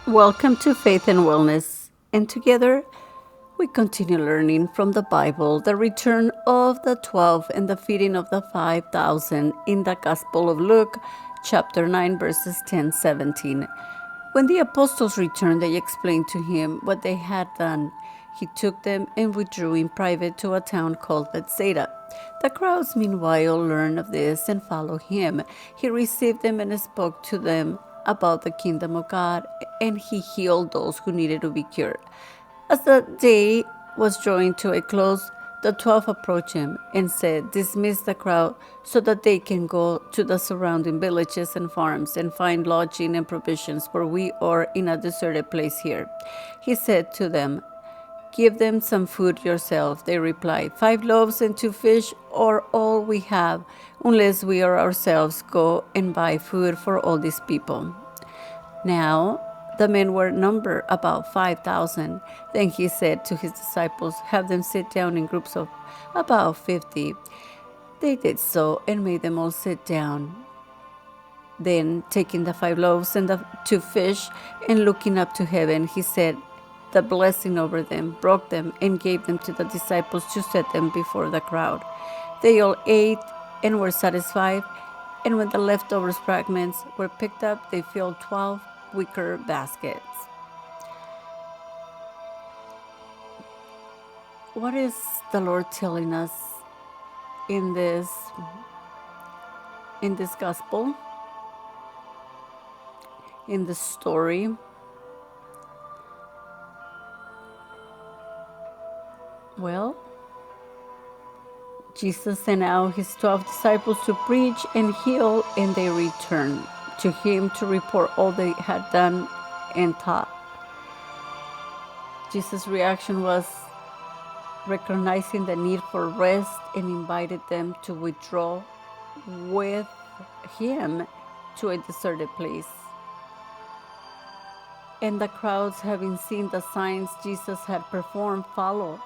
Welcome to Faith and Wellness, and together we continue learning from the Bible the return of the 12 and the feeding of the 5,000 in the Gospel of Luke, chapter 9, verses 10-17. When the apostles returned, they explained to him what they had done. He took them and withdrew in private to a town called Bethsaida. The crowds, meanwhile, learned of this and followed him. He received them and spoke to them about the kingdom of God, and he healed those who needed to be cured. As the day was drawing to a close, the 12 approached him and said, "Dismiss the crowd so that they can go to the surrounding villages and farms and find lodging and provisions, for we are in a deserted place here." He said to them, "Give them some food yourself." They replied, "5 loaves and 2 fish are all we have, unless we ourselves go and buy food for all these people." Now the men were numbered about 5,000. Then he said to his disciples, "Have them sit down in groups of about 50. They did so and made them all sit down. Then, taking the 5 loaves and the 2 fish, and looking up to heaven, he said the blessing over them, broke them, and gave them to the disciples to set them before the crowd. They all ate and were satisfied, and when the leftover fragments were picked up, they filled 12 wicker baskets. What is the Lord telling us in this gospel, in this story? Well, Jesus sent out his 12 disciples to preach and heal, and they returned to him to report all they had done and taught. Jesus' reaction was recognizing the need for rest and invited them to withdraw with him to a deserted place. And the crowds, having seen the signs Jesus had performed, follow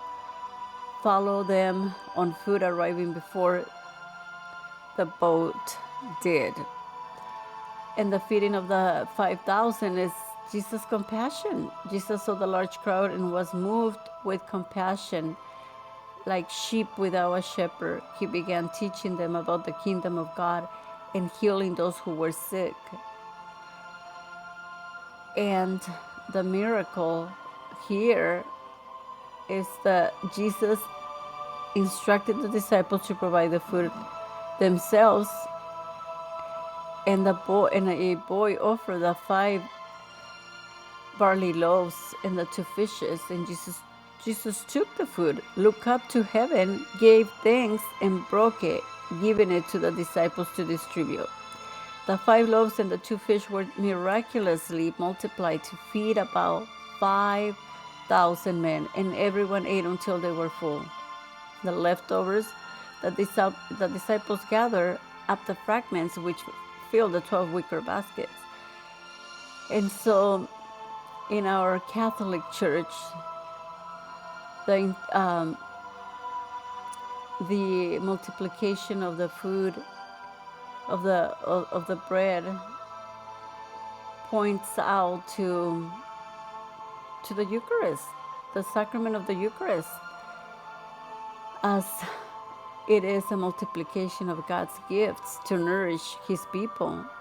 them on foot arriving before the boat did. And the feeding of the 5,000 is Jesus' compassion. Jesus saw the large crowd and was moved with compassion. Like sheep without a shepherd, he began teaching them about the kingdom of God and healing those who were sick. And the miracle here is that Jesus instructed the disciples to provide the food themselves, and a boy offered the 5 barley loaves and the 2 fishes, and Jesus took the food, looked up to heaven, gave thanks, and broke it, giving it to the disciples to distribute. The 5 loaves and the 2 fish were miraculously multiplied to feed about 5,000 men, and everyone ate until they were full. The leftovers, the disciples gathered up the fragments which filled the 12 wicker baskets. And so in our Catholic Church, the multiplication of the food, of the bread, points out to the Eucharist, the sacrament of the Eucharist, as it is a multiplication of God's gifts to nourish his people.